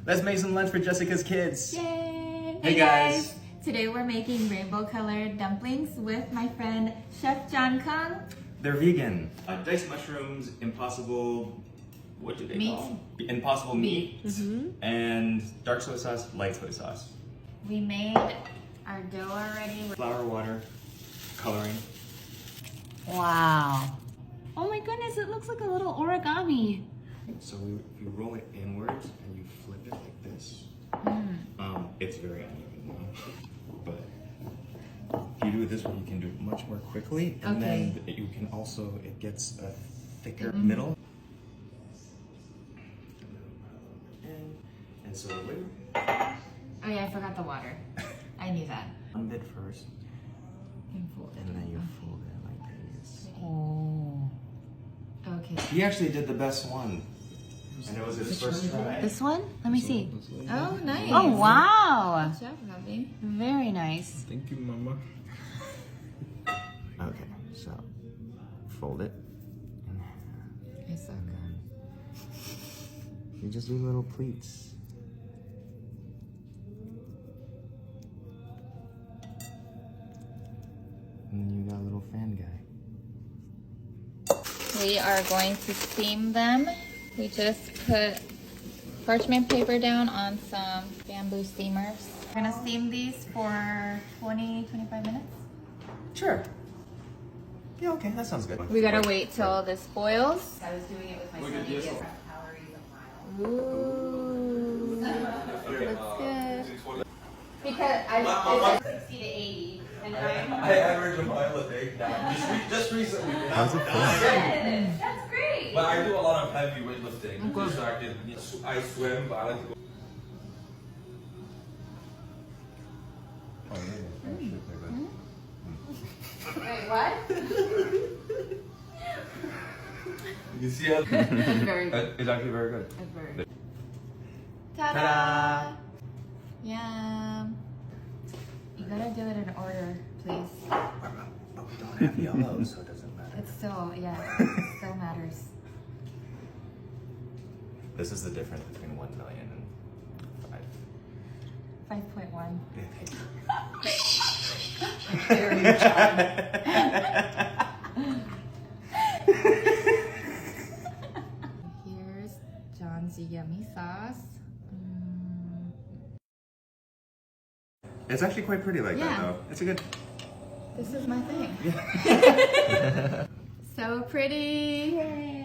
Let's make some lunch for Jessica's kids. Yay! Hey guys! Today we're making rainbow colored dumplings with my friend Chef Jon Kung. They're vegan. Diced mushrooms, impossible, what do they Meat. call? Impossible meat, and dark soy sauce, light soy sauce. We made our dough already. Flour, water, coloring. Wow. Oh my goodness, it looks like a little origami. So if you roll it inwards and you flip it like this, it's very uneven, but if you do it this way, you can do it much more quickly, and then you can also, it gets a thicker middle. And so Oh yeah, I forgot the water. I knew that. one bit first, And fold it. and then you fold it like this. Oh. Okay. He actually did the best one, and it was his first try. This one? Let me see. Oh, nice. Oh wow. Good job, Robbie. Very nice. Thank you, Mama. Okay, so fold it. It's so good. You just do little pleats. And then you got a little fan guy. We are going to steam them. We just put parchment paper down on some bamboo steamers. We're gonna steam these for 20-25 minutes. Sure. Yeah, okay, that sounds good. We gotta wait till this boils. I was doing it with my son. He gets calories a mile. Ooh, looks good. Because I 60 to 80, and I average a mile a day now. Just recently. How's it feel? That's great. But I do a lot of heavy weightlifting. So I swim, but I like to go. Oh, yeah. Wait, what? You can see how Very good. it's actually very good. Very good. Ta-da! Yum. You gotta do it in order, please. But we don't have yellow, so it doesn't matter. It's still, yeah, it still matters. This is the difference between 1 million and 5. 5.1. Thank you. Very John. Here's John's yummy sauce. It's actually quite pretty like that, Yeah. though. It's a good. This is my thing. So pretty. Yay.